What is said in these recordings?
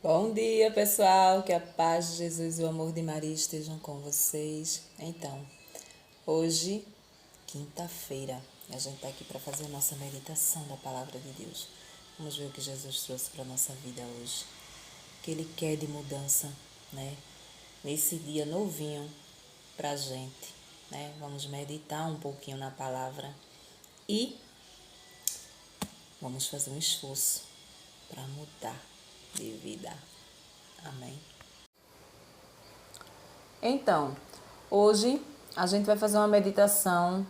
Bom dia, pessoal. Que a paz de Jesus e o amor de Maria estejam com vocês. Então, hoje, quinta-feira, a gente está aqui para fazer a nossa meditação da palavra de Deus. Vamos ver o que Jesus trouxe para a nossa vida hoje. O que Ele quer de mudança, né? Nesse dia novinho para a gente, né? Vamos meditar um pouquinho na palavra e vamos fazer um esforço para mudar de vida. Amém. Então, hoje a gente vai fazer uma meditação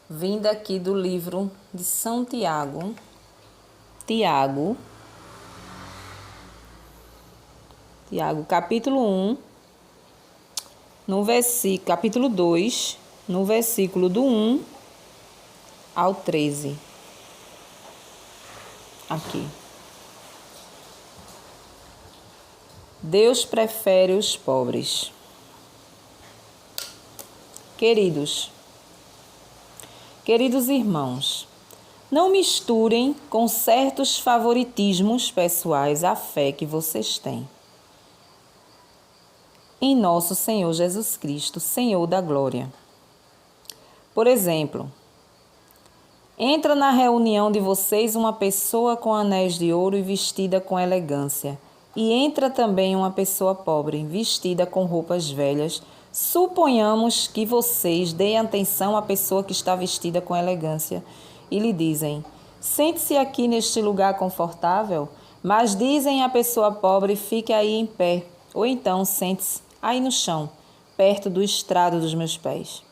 vinda aqui do livro de São Tiago. Tiago, capítulo 1, capítulo 2, no versículo do 1 ao 13. Aqui. Deus prefere os pobres. Queridos irmãos, não misturem com certos favoritismos pessoais a fé que vocês têm em nosso Senhor Jesus Cristo, Senhor da Glória. Por exemplo, entra na reunião de vocês uma pessoa com anéis de ouro e vestida com elegância, e entra também uma pessoa pobre, vestida com roupas velhas. Suponhamos que vocês deem atenção à pessoa que está vestida com elegância e lhe dizem: sente-se aqui neste lugar confortável, mas dizem à pessoa pobre: fique aí em pé, ou então sente-se aí no chão, perto do estrado dos meus pés.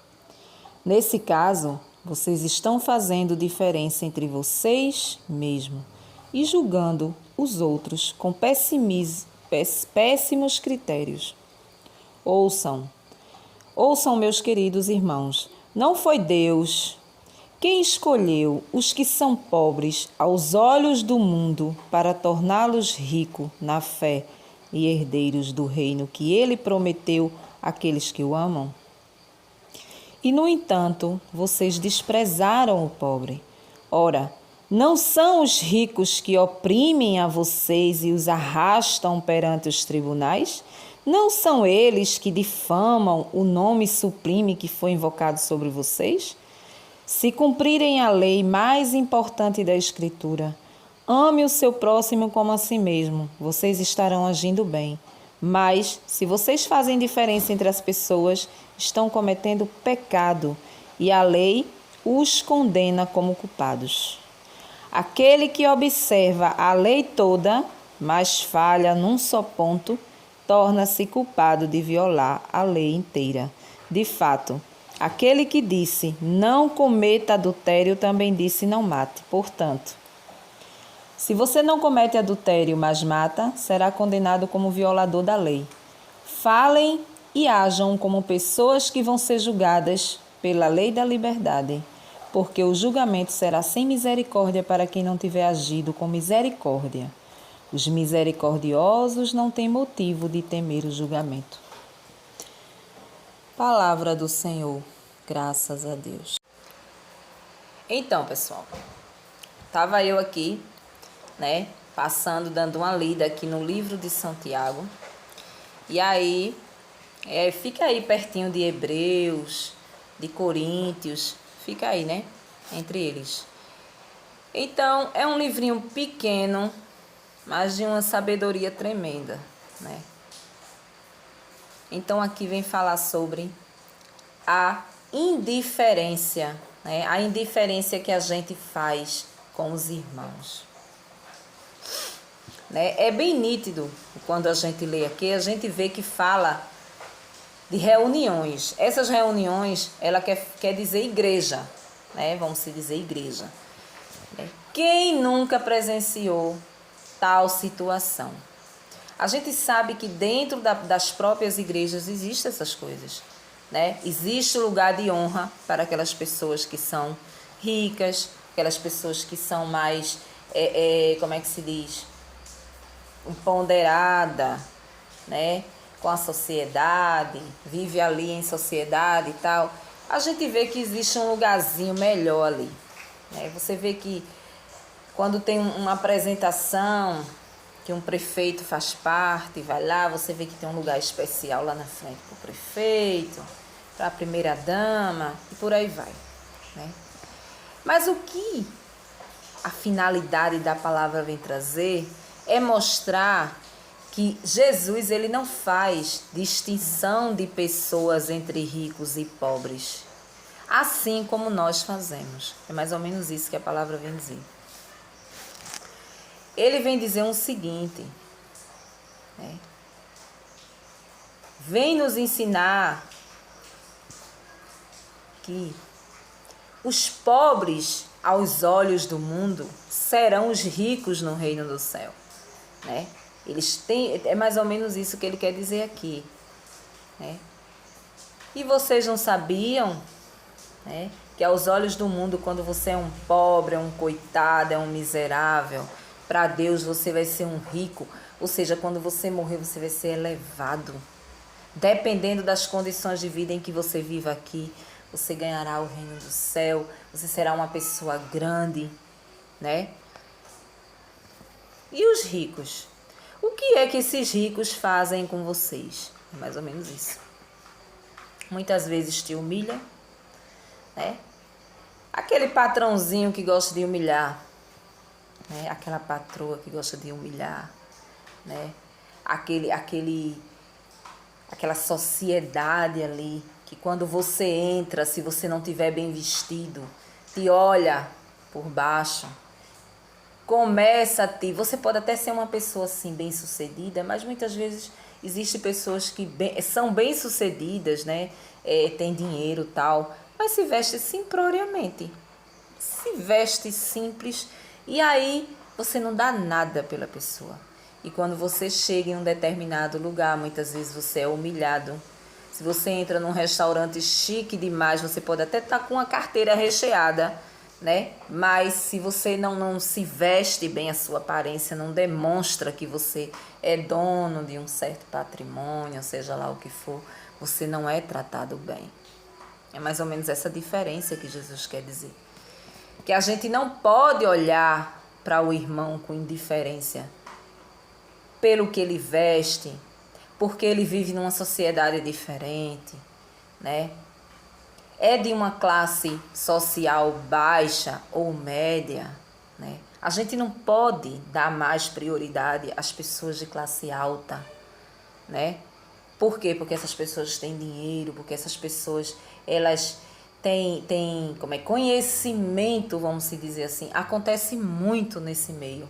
Nesse caso, vocês estão fazendo diferença entre vocês mesmos e julgando os outros com péssimos critérios. Ouçam, meus queridos irmãos, não foi Deus quem escolheu os que são pobres aos olhos do mundo para torná-los ricos na fé e herdeiros do reino que Ele prometeu àqueles que o amam? E, no entanto, vocês desprezaram o pobre. Ora, não são os ricos que oprimem a vocês e os arrastam perante os tribunais? Não são eles que difamam o nome sublime que foi invocado sobre vocês? Se cumprirem a lei mais importante da Escritura, ame o seu próximo como a si mesmo, vocês estarão agindo bem. Mas, se vocês fazem diferença entre as pessoas, estão cometendo pecado e a lei os condena como culpados. Aquele que observa a lei toda, mas falha num só ponto, torna-se culpado de violar a lei inteira. De fato, aquele que disse não cometa adultério também disse não mate. Portanto, se você não comete adultério, mas mata, será condenado como violador da lei. Falem e ajam como pessoas que vão ser julgadas pela lei da liberdade, porque o julgamento será sem misericórdia para quem não tiver agido com misericórdia. Os misericordiosos não têm motivo de temer o julgamento. Palavra do Senhor, graças a Deus. Então, pessoal, estava eu aqui, passando, dando uma lida aqui no livro de São Tiago. E aí, fica aí pertinho de Hebreus, de Coríntios, fica aí, entre eles. Então, é um livrinho pequeno, mas de uma sabedoria tremenda, Então, aqui vem falar sobre a indiferença, A indiferença que a gente faz com os irmãos. É bem nítido, quando a gente lê aqui, a gente vê que fala de reuniões. Essas reuniões, ela quer dizer igreja, Vamos se dizer igreja. Quem nunca presenciou tal situação? A gente sabe que dentro das próprias igrejas existem essas coisas, Existe lugar de honra para aquelas pessoas que são ricas, aquelas pessoas que são mais, como é que se diz? Empoderada, com a sociedade, vive ali em sociedade e tal. A gente vê que existe um lugarzinho melhor ali, Você vê que quando tem uma apresentação que um prefeito faz parte, vai lá, você vê que tem um lugar especial lá na frente para o prefeito, para a primeira dama e por aí vai, né? Mas o que a finalidade da palavra vem trazer é mostrar que Jesus ele não faz distinção de pessoas entre ricos e pobres, assim como nós fazemos. É mais ou menos isso que a palavra vem dizer. Ele vem dizer o seguinte, né? Vem nos ensinar que os pobres aos olhos do mundo serão os ricos no reino do céu, né? Eles têm, é mais ou menos isso que ele quer dizer aqui, né? E vocês não sabiam, né, que aos olhos do mundo, quando você é um pobre, é um coitado, é um miserável, para Deus você vai ser um rico, ou seja, quando você morrer você vai ser elevado. Dependendo das condições de vida em que você vive aqui, você ganhará o reino do céu, você será uma pessoa grande, né? E os ricos? O que é que esses ricos fazem com vocês? É mais ou menos isso. Muitas vezes te humilham, né? Aquele patrãozinho que gosta de humilhar, né? Aquela patroa que gosta de humilhar, né? Aquela sociedade ali que quando você entra, se você não tiver bem vestido, te olha por baixo, começa a te... Você pode até ser uma pessoa assim bem-sucedida, mas muitas vezes existem pessoas que são bem-sucedidas, né? Tem dinheiro e tal, mas se veste simploriamente. Se veste simples e aí você não dá nada pela pessoa. E quando você chega em um determinado lugar, muitas vezes você é humilhado. Se você entra num restaurante chique demais, você pode até estar com uma carteira recheada, né? Mas se você não se veste bem, a sua aparência não demonstra que você é dono de um certo patrimônio, seja lá o que for, você não é tratado bem. É mais ou menos essa diferença que Jesus quer dizer. Que a gente não pode olhar para o irmão com indiferença pelo que ele veste, porque ele vive numa sociedade diferente, né? É de uma classe social baixa ou média, né? A gente não pode dar mais prioridade às pessoas de classe alta, né? Por quê? Porque essas pessoas têm dinheiro, porque essas pessoas, elas têm conhecimento, vamos dizer assim. Acontece muito nesse meio,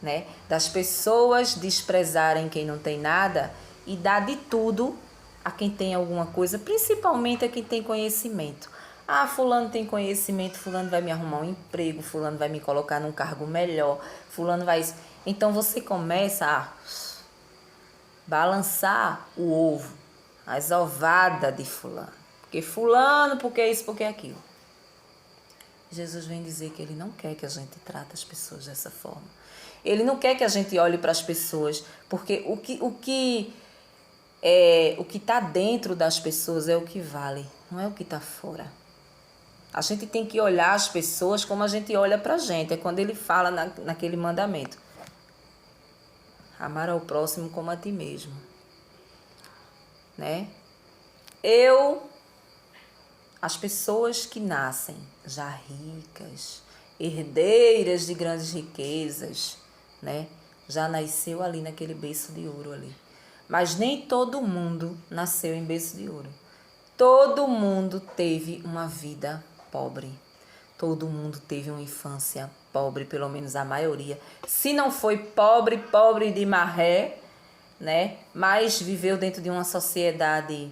né? Das pessoas desprezarem quem não tem nada e dar de tudo a quem tem alguma coisa, principalmente a quem tem conhecimento. Ah, fulano tem conhecimento, fulano vai me arrumar um emprego, fulano vai me colocar num cargo melhor, fulano vai... Então você começa a balançar o ovo, as ovadas de fulano. Porque isso, porque aquilo. Jesus vem dizer que ele não quer que a gente trate as pessoas dessa forma. Ele não quer que a gente olhe para as pessoas, porque o que está dentro das pessoas é o que vale, não é o que está fora. A gente tem que olhar as pessoas como a gente olha para a gente. É quando ele fala naquele mandamento. Amar ao próximo como a ti mesmo. Né? As pessoas que nascem já ricas, herdeiras de grandes riquezas, né? Já nasceu ali naquele berço de ouro ali. Mas nem todo mundo nasceu em berço de ouro. Todo mundo teve uma vida pobre. Todo mundo teve uma infância pobre, pelo menos a maioria. Se não foi pobre de maré, né? Mas viveu dentro de uma sociedade,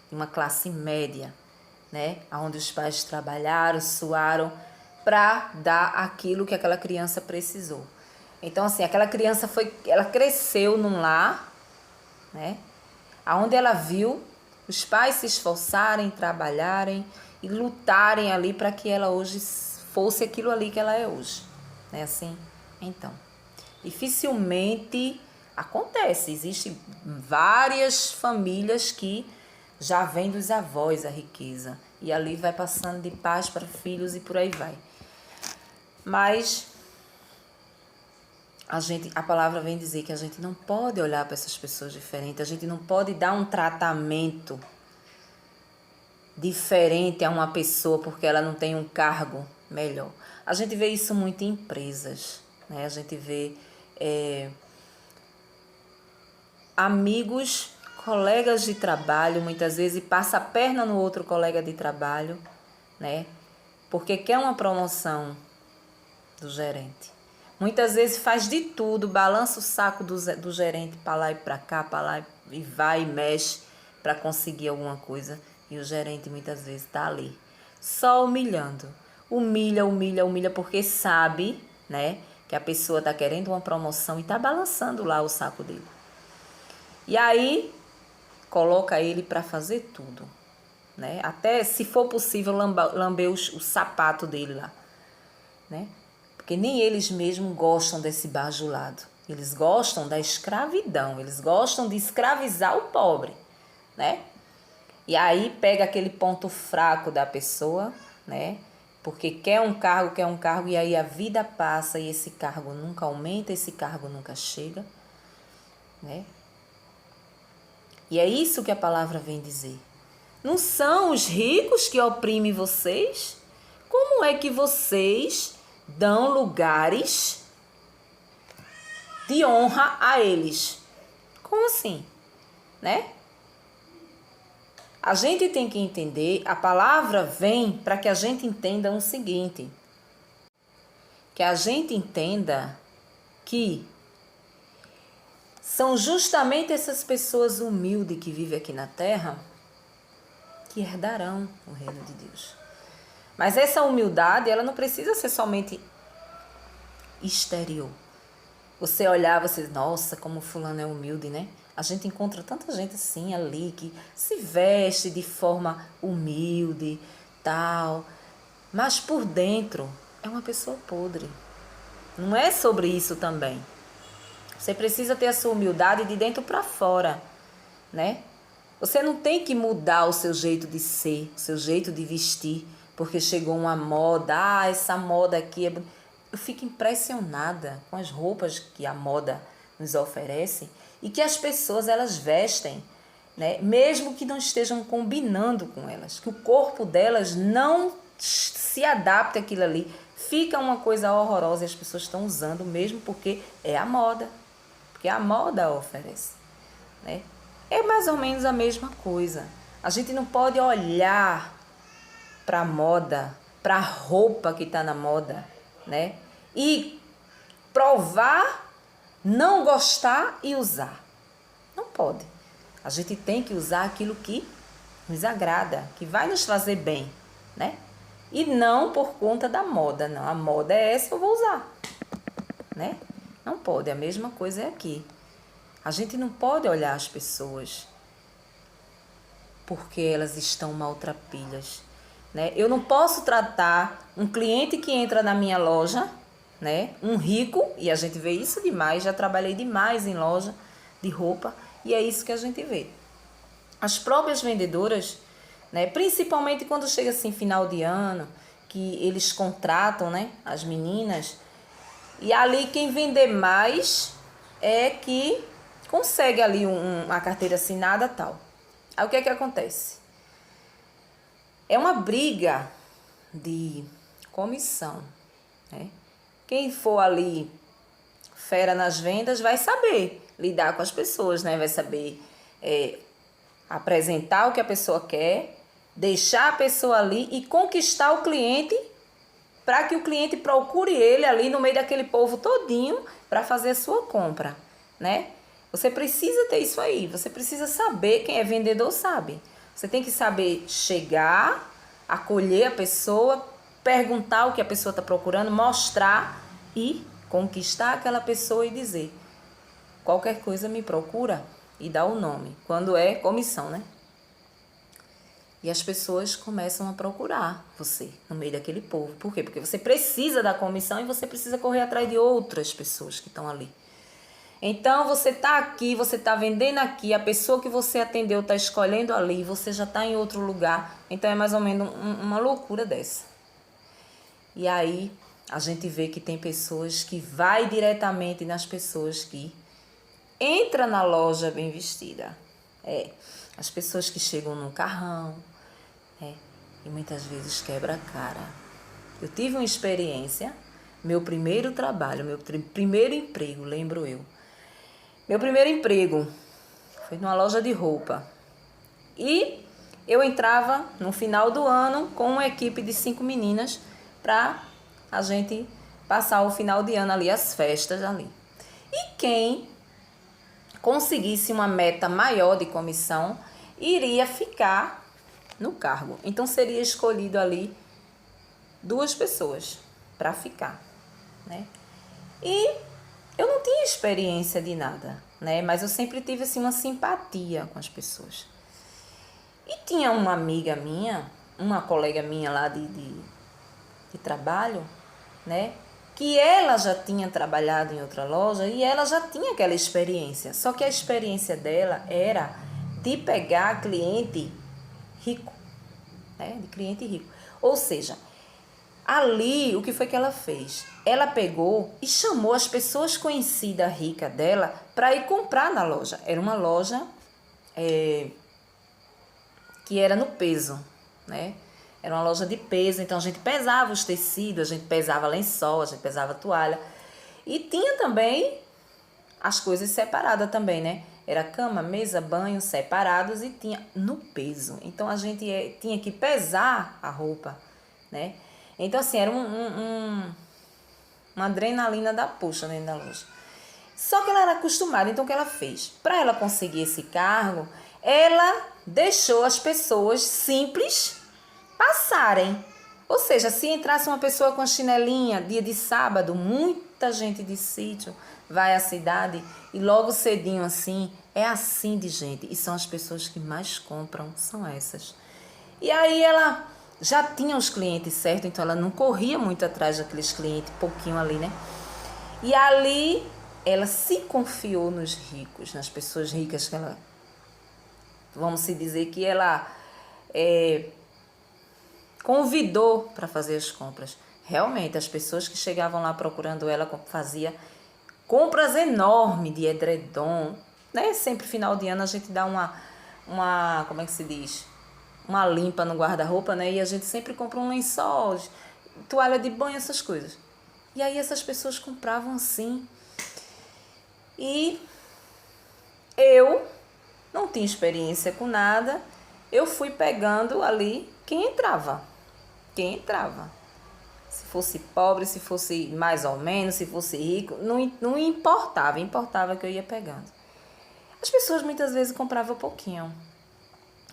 de uma classe média, né? Onde os pais trabalharam, suaram para dar aquilo que aquela criança precisou. Então, assim, aquela criança ela cresceu num lar, né? Onde ela viu os pais se esforçarem, trabalharem e lutarem ali para que ela hoje fosse aquilo ali que ela é hoje, né? Assim, então, dificilmente acontece. Existem várias famílias que já vêm dos avós a riqueza e ali vai passando de pais para filhos e por aí vai. Mas a palavra vem dizer que a gente não pode olhar para essas pessoas diferentes, a gente não pode dar um tratamento diferente a uma pessoa porque ela não tem um cargo melhor. A gente vê isso muito em empresas, né? A gente vê amigos, colegas de trabalho, muitas vezes passa a perna no outro colega de trabalho, né? Porque quer uma promoção do gerente. Muitas vezes faz de tudo, balança o saco do gerente para lá e para cá, para lá e vai e mexe para conseguir alguma coisa. E o gerente muitas vezes está ali, só humilhando. Humilha, humilha, humilha, porque sabe, né, que a pessoa está querendo uma promoção e está balançando lá o saco dele. E aí, coloca ele para fazer tudo, né? Até, se for possível, lamber o sapato dele lá, né? Porque nem eles mesmos gostam desse bajulado. Eles gostam da escravidão, eles gostam de escravizar o pobre, né? E aí pega aquele ponto fraco da pessoa, né? Porque quer um cargo, e aí a vida passa e esse cargo nunca aumenta, esse cargo nunca chega, né? E é isso que a palavra vem dizer. Não são os ricos que oprimem vocês? Como é que vocês dão lugares de honra a eles? Como assim? Né? A gente tem que entender, a palavra vem para que a gente entenda o seguinte. Que a gente entenda que são justamente essas pessoas humildes que vivem aqui na terra que herdarão o reino de Deus. Mas essa humildade, ela não precisa ser somente exterior. Você olhar, você diz, nossa, como fulano é humilde, né? A gente encontra tanta gente assim ali que se veste de forma humilde, tal, mas por dentro é uma pessoa podre. Não é sobre isso também. Você precisa ter a sua humildade de dentro para fora, né? Você não tem que mudar o seu jeito de ser, o seu jeito de vestir, porque chegou uma moda, essa moda aqui é... Eu fico impressionada com as roupas que a moda nos oferece e que as pessoas elas vestem, né? Mesmo que não estejam combinando com elas, que o corpo delas não se adapte àquilo ali, fica uma coisa horrorosa e as pessoas estão usando mesmo porque é a moda, porque a moda oferece, né? É mais ou menos a mesma coisa. A gente não pode olhar para a moda, para a roupa que está na moda, né? E provar, não gostar e usar. Não pode. A gente tem que usar aquilo que nos agrada, que vai nos fazer bem, né? E não por conta da moda, não. A moda é essa, eu vou usar, né? Não pode. A mesma coisa é aqui. A gente não pode olhar as pessoas porque elas estão maltrapilhas, né? Eu não posso tratar um cliente que entra na minha loja, né? Um rico, e a gente vê isso demais, já trabalhei demais em loja de roupa, e é isso que a gente vê. As próprias vendedoras, né? Principalmente quando chega assim final de ano, que eles contratam, né? As meninas, e ali quem vender mais é que consegue ali uma carteira assinada e tal. Aí o que é que acontece? É uma briga de comissão, né? Quem for ali fera nas vendas vai saber lidar com as pessoas, né? Vai saber apresentar o que a pessoa quer, deixar a pessoa ali e conquistar o cliente para que o cliente procure ele ali no meio daquele povo todinho para fazer a sua compra, né? Você precisa ter isso aí, você precisa saber, quem é vendedor sabe. Você tem que saber chegar, acolher a pessoa, perguntar o que a pessoa está procurando, mostrar e conquistar aquela pessoa e dizer, qualquer coisa me procura e dá o nome, quando é comissão, né? E as pessoas começam a procurar você no meio daquele povo. Por quê? Porque você precisa da comissão e você precisa correr atrás de outras pessoas que estão ali. Então, você está aqui, você está vendendo aqui, a pessoa que você atendeu está escolhendo ali, você já está em outro lugar. Então, é mais ou menos uma loucura dessa. E aí, a gente vê que tem pessoas que vai diretamente nas pessoas que entra na loja bem vestida. As pessoas que chegam num carrão, e muitas vezes quebra a cara. Eu tive uma experiência, meu primeiro trabalho, meu primeiro emprego, lembro eu. Meu primeiro emprego foi numa loja de roupa. E eu entrava no final do ano com uma equipe de 5 meninas para a gente passar o final de ano ali, as festas ali. E quem conseguisse uma meta maior de comissão iria ficar no cargo. Então seria escolhido ali 2 pessoas para ficar, né? E eu não tinha experiência de nada, né? Mas eu sempre tive assim uma simpatia com as pessoas. E tinha uma amiga minha, uma colega minha lá de trabalho, né? Que ela já tinha trabalhado em outra loja e ela já tinha aquela experiência. Só que a experiência dela era de pegar cliente rico, né? De cliente rico. Ou seja, ali, o que foi que ela fez? Ela pegou e chamou as pessoas conhecidas, ricas dela, para ir comprar na loja. Era uma loja que era no peso, né? Era uma loja de peso, então a gente pesava os tecidos, a gente pesava lençol, a gente pesava toalha. E tinha também as coisas separadas também, né? Era cama, mesa, banho separados e tinha no peso. Então a gente tinha que pesar a roupa, né? Então assim, era uma adrenalina da puxa dentro da loja. Só que ela era acostumada, então o que ela fez? Para ela conseguir esse cargo, ela deixou as pessoas simples passarem. Ou seja, se entrasse uma pessoa com a chinelinha, dia de sábado, muita gente de sítio vai à cidade e logo cedinho assim, é assim de gente. E são as pessoas que mais compram, são essas. E aí ela já tinha os clientes certos, então ela não corria muito atrás daqueles clientes, pouquinho ali, né? E ali ela se confiou nos ricos, nas pessoas ricas que ela, vamos se dizer que ela convidou para fazer as compras. Realmente, as pessoas que chegavam lá procurando ela fazia compras enormes de edredom, né? Sempre final de ano a gente dá uma como é que se diz? Uma limpa no guarda-roupa, né? E a gente sempre compra um lençol, toalha de banho, essas coisas. E aí essas pessoas compravam assim. E eu não tinha experiência com nada, eu fui pegando ali quem entrava. Quem entrava. Se fosse pobre, se fosse mais ou menos, se fosse rico, não importava, importava que eu ia pegando. As pessoas muitas vezes compravam pouquinho.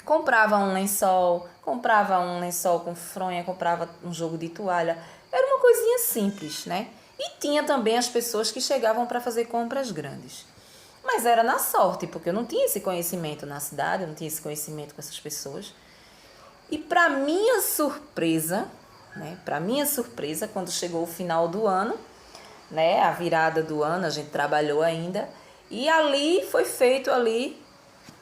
Comprava um lençol com fronha, comprava um jogo de toalha. Era uma coisinha simples, né? E tinha também as pessoas que chegavam para fazer compras grandes. Mas era na sorte, porque eu não tinha esse conhecimento na cidade, eu não tinha esse conhecimento com essas pessoas. E para minha surpresa, né? Para minha surpresa, quando chegou o final do ano, né? A virada do ano, a gente trabalhou ainda. E ali foi feito ali,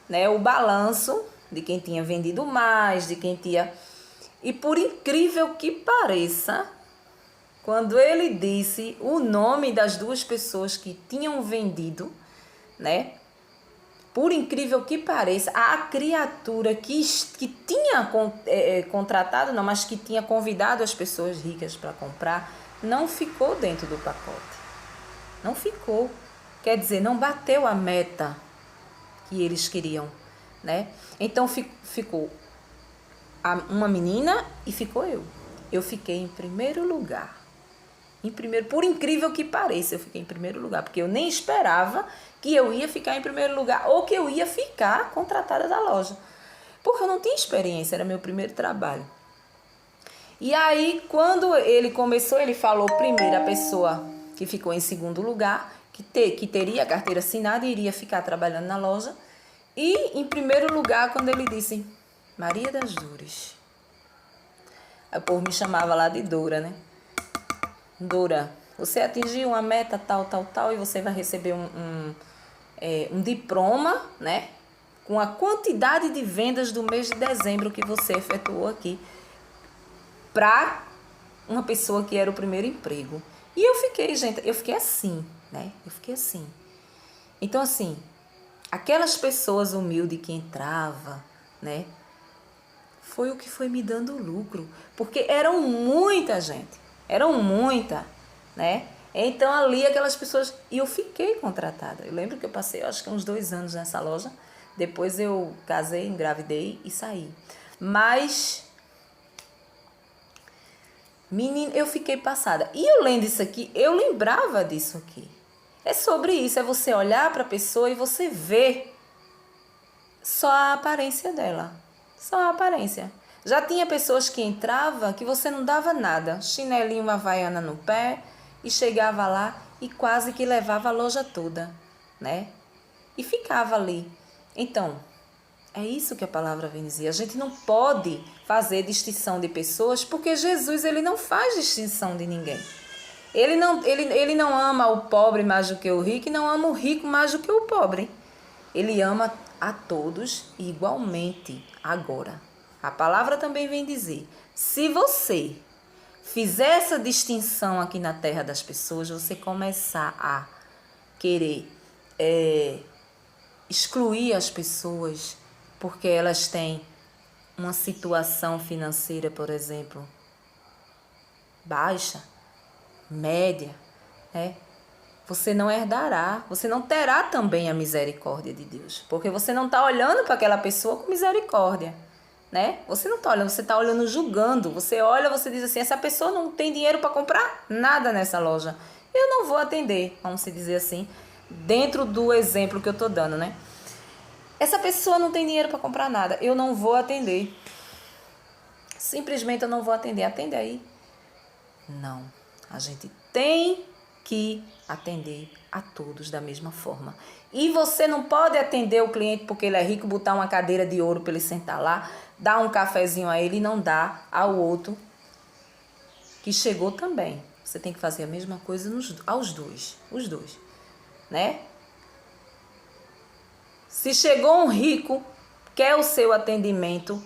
né? O balanço de quem tinha vendido mais, de quem tinha... E por incrível que pareça, quando ele disse o nome das 2 pessoas que tinham vendido, né? Por incrível que pareça, a criatura que tinha contratado, não, mas que tinha convidado as pessoas ricas para comprar, não ficou dentro do pacote. Não ficou. Quer dizer, não bateu a meta que eles queriam, né? Então ficou uma menina e ficou eu. Eu fiquei em primeiro lugar. Por incrível que pareça, eu fiquei em primeiro lugar, porque eu nem esperava que eu ia ficar em primeiro lugar ou que eu ia ficar contratada da loja. Porque eu não tinha experiência, era meu primeiro trabalho. E aí, quando ele começou, ele falou primeiro a pessoa que ficou em segundo lugar, que teria a carteira assinada e iria ficar trabalhando na loja. E em primeiro lugar, quando ele disse Maria das Dores. Aí o povo me chamava lá de Dora, né? Dora, você atingiu uma meta tal, tal, tal e você vai receber um diploma, né? Com a quantidade de vendas do mês de dezembro que você efetuou aqui para uma pessoa que era o primeiro emprego. E eu fiquei, gente, eu fiquei assim, né? Eu fiquei assim. Então, assim, aquelas pessoas humildes que entravam, né? Foi o que foi me dando lucro. Porque eram muita gente. Eram muita, né? Então, ali, aquelas pessoas... E eu fiquei contratada. Eu lembro que eu passei, acho que uns 2 anos nessa loja. Depois eu casei, engravidei e saí. Mas... menina, eu fiquei passada. E eu lendo isso aqui, eu lembrava disso aqui. É sobre isso, é você olhar para a pessoa e você ver só a aparência dela. Só a aparência. Já tinha pessoas que entravam que você não dava nada. Chinelinho, uma havaiana no pé e chegava lá e quase que levava a loja toda, né? E ficava ali. Então, é isso que a palavra vem dizer. A gente não pode fazer distinção de pessoas porque Jesus ele não faz distinção de ninguém. Ele não ama o pobre mais do que o rico e não ama o rico mais do que o pobre. Ele ama a todos igualmente agora. A palavra também vem dizer, se você fizer essa distinção aqui na terra das pessoas, você começar a querer excluir as pessoas porque elas têm uma situação financeira, por exemplo, baixa, média, né? Você não herdará, você não terá também a misericórdia de Deus, porque você não está olhando para aquela pessoa com misericórdia, né? Você não está olhando, você está olhando julgando. Você olha, você diz assim, essa pessoa não tem dinheiro para comprar nada nessa loja, eu não vou atender, vamos se dizer assim, dentro do exemplo que eu estou dando, né? Essa pessoa não tem dinheiro para comprar nada, eu não vou atender. Simplesmente eu não vou atender. Atende aí. Não. A gente tem que atender a todos da mesma forma. E você não pode atender o cliente porque ele é rico, botar uma cadeira de ouro para ele sentar lá, dar um cafezinho a ele e não dar ao outro que chegou também. Você tem que fazer a mesma coisa aos dois. Os dois. Né? Se chegou um rico, quer o seu atendimento,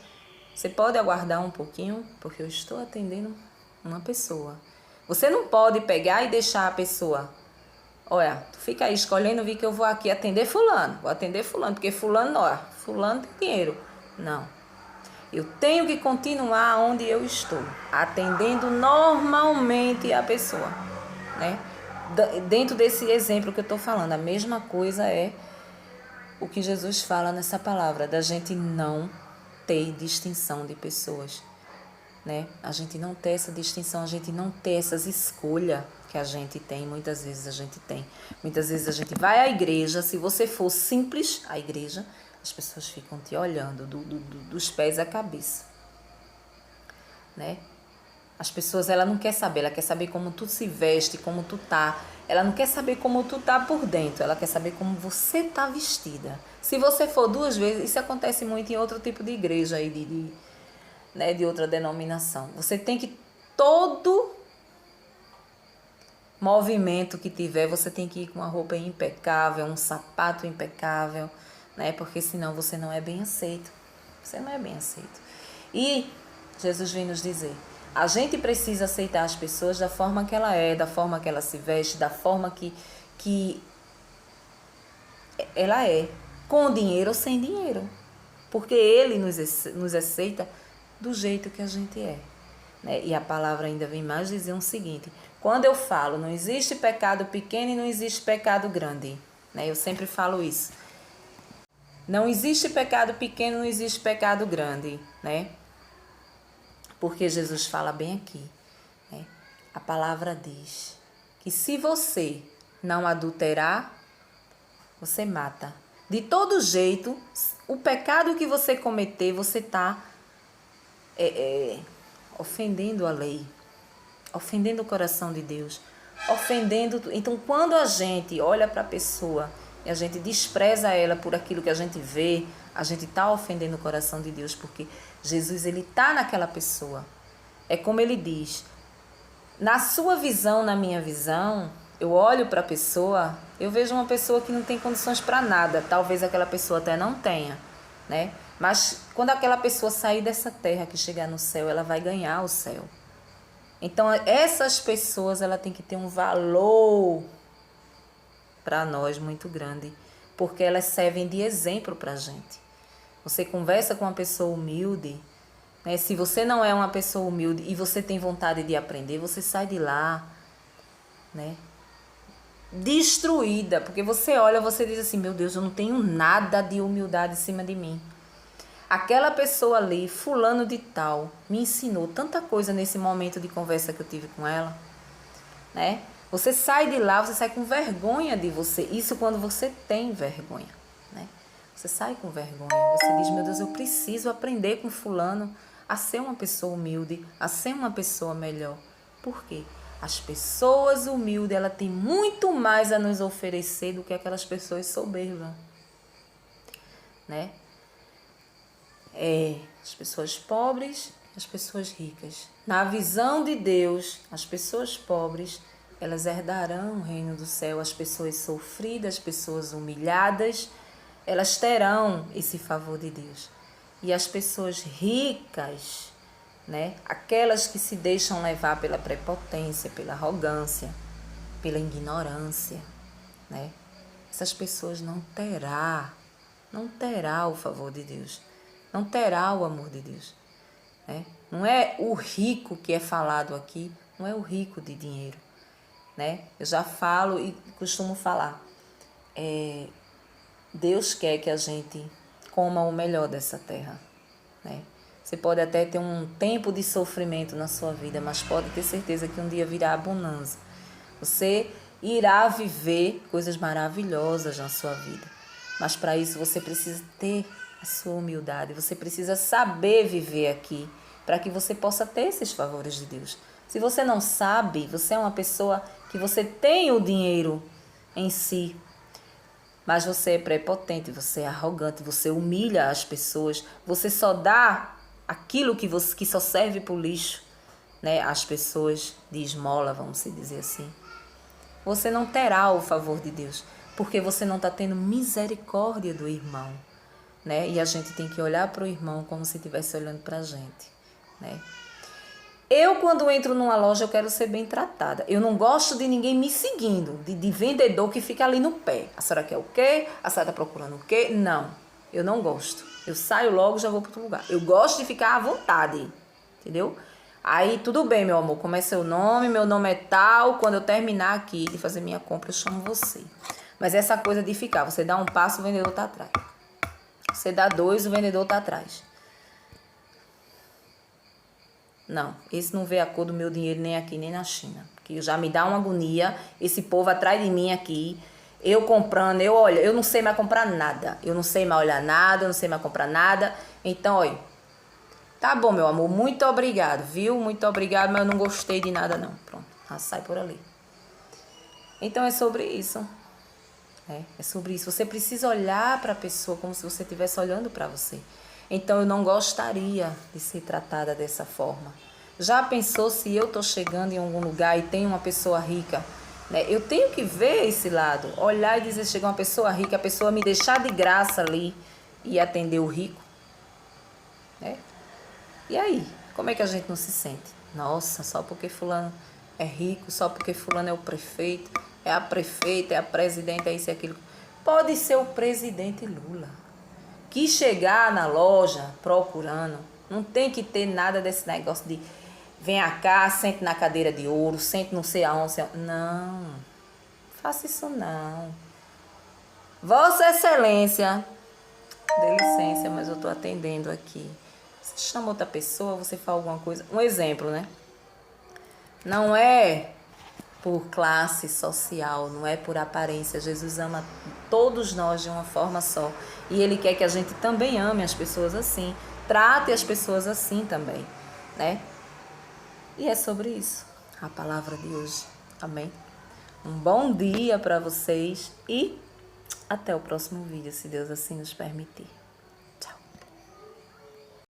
você pode aguardar um pouquinho, porque eu estou atendendo uma pessoa. Você não pode pegar e deixar a pessoa, olha, tu fica aí escolhendo, vi que eu vou aqui atender fulano, porque fulano, ó, fulano tem dinheiro. Não. Eu tenho que continuar onde eu estou, atendendo normalmente a pessoa, né? Dentro desse exemplo que eu estou falando, a mesma coisa é o que Jesus fala nessa palavra, da gente não ter distinção de pessoas, né? A gente não ter essa distinção, a gente não ter essas escolhas que a gente tem, muitas vezes a gente tem. Muitas vezes a gente vai à igreja, se você for simples à igreja, as pessoas ficam te olhando dos pés à cabeça, né? As pessoas, ela não quer saber, ela quer saber como tu se veste, como tu tá. Ela não quer saber como tu tá por dentro, ela quer saber como você tá vestida. Se você for 2 vezes, isso acontece muito em outro tipo de igreja aí, né, de outra denominação. Você tem que, todo movimento que tiver, você tem que ir com uma roupa impecável, um sapato impecável, né, porque senão você não é bem aceito. Você não é bem aceito. E Jesus vem nos dizer, a gente precisa aceitar as pessoas da forma que ela é, da forma que ela se veste, da forma que ela é, com dinheiro ou sem dinheiro. Porque ele nos aceita do jeito que a gente é, né? E a palavra ainda vem mais dizer o seguinte, quando eu falo, não existe pecado pequeno e não existe pecado grande, né? Eu sempre falo isso. Não existe pecado pequeno, não existe pecado grande, né? Porque Jesus fala bem aqui, né? A palavra diz que se você não adulterar, você mata. De todo jeito, o pecado que você cometer, você está ofendendo a lei, ofendendo o coração de Deus, ofendendo. Então, quando a gente olha para a pessoa e a gente despreza ela por aquilo que a gente vê, a gente está ofendendo o coração de Deus, porque Jesus, ele está naquela pessoa. É como ele diz, na sua visão, na minha visão, eu olho para a pessoa, eu vejo uma pessoa que não tem condições para nada, talvez aquela pessoa até não tenha, né? Mas quando aquela pessoa sair dessa terra, que chegar no céu, ela vai ganhar o céu. Então, essas pessoas, ela tem que ter um valor para nós muito grande, porque elas servem de exemplo para a gente. Você conversa com uma pessoa humilde, né? Se você não é uma pessoa humilde e você tem vontade de aprender, você sai de lá, né? Destruída, porque você olha, você diz assim, meu Deus, eu não tenho nada de humildade em cima de mim. Aquela pessoa ali, fulano de tal, me ensinou tanta coisa nesse momento de conversa que eu tive com ela, né? Você sai de lá, você sai com vergonha de você. Isso quando você tem vergonha, né? Você sai com vergonha, você diz, meu Deus, eu preciso aprender com fulano a ser uma pessoa humilde, a ser uma pessoa melhor. Por quê? As pessoas humildes, ela tem muito mais a nos oferecer do que aquelas pessoas soberbas, né? As pessoas pobres, as pessoas ricas. Na visão de Deus, as pessoas pobres, elas herdarão o reino do céu. As pessoas sofridas, as pessoas humilhadas, elas terão esse favor de Deus. E as pessoas ricas, né? Aquelas que se deixam levar pela prepotência, pela arrogância, pela ignorância, né? Essas pessoas não terá o favor de Deus. Não terá o amor de Deus, né? Não é o rico que é falado aqui, não é o rico de dinheiro, né? Eu já falo e costumo falar, Deus quer que a gente coma o melhor dessa terra, né? Você pode até ter um tempo de sofrimento na sua vida, mas pode ter certeza que um dia virá a bonança. Você irá viver coisas maravilhosas na sua vida, mas para isso você precisa ter a sua humildade, você precisa saber viver aqui, para que você possa ter esses favores de Deus. Se você não sabe, você é uma pessoa que você tem o dinheiro em si, mas você é prepotente, você é arrogante, você humilha as pessoas, você só dá aquilo que só serve para o lixo, né? As pessoas de esmola, vamos dizer assim. Você não terá o favor de Deus, porque você não está tendo misericórdia do irmão, né? E a gente tem que olhar para o irmão como se estivesse olhando para a gente, né? Eu, quando entro numa loja, eu quero ser bem tratada. Eu não gosto de ninguém me seguindo, de vendedor que fica ali no pé. A senhora quer o quê? A senhora está procurando o quê? Não, eu não gosto. Eu saio logo e já vou para outro lugar. Eu gosto de ficar à vontade, entendeu? Aí, tudo bem, meu amor, como é seu nome? Meu nome é tal. Quando eu terminar aqui de fazer minha compra, eu chamo você. Mas essa coisa de ficar, você dá um passo, o vendedor tá atrás. Você dá dois, o vendedor tá atrás. Não, esse não vê a cor do meu dinheiro nem aqui, nem na China. Que já me dá uma agonia, esse povo atrás de mim aqui, eu comprando, eu não sei mais comprar nada. Eu não sei mais olhar nada, eu não sei mais comprar nada. Então, olha, tá bom, meu amor, muito obrigado, viu? Muito obrigado, mas eu não gostei de nada, não. Pronto, sai por ali. Então, é sobre isso. É sobre isso. Você precisa olhar para a pessoa como se você estivesse olhando para você. Então, eu não gostaria de ser tratada dessa forma. Já pensou se eu estou chegando em algum lugar e tem uma pessoa rica, né? Eu tenho que ver esse lado. Olhar e dizer, chega uma pessoa rica, a pessoa me deixar de graça ali e atender o rico, né? E aí? Como é que a gente não se sente? Nossa, só porque fulano é rico, só porque fulano é o prefeito, é a prefeita, é a presidente, é isso e aquilo. Pode ser o presidente Lula, que chegar na loja procurando, não tem que ter nada desse negócio de vem cá, sente na cadeira de ouro, sente não sei aonde. Não, faça isso não. Vossa Excelência, dê licença, mas eu estou atendendo aqui. Você chama outra pessoa, você fala alguma coisa. Um exemplo, né? Não é por classe social, não é por aparência. Jesus ama todos nós de uma forma só. E Ele quer que a gente também ame as pessoas assim. Trate as pessoas assim também, né? E é sobre isso a palavra de hoje. Amém? Um bom dia para vocês e até o próximo vídeo, se Deus assim nos permitir.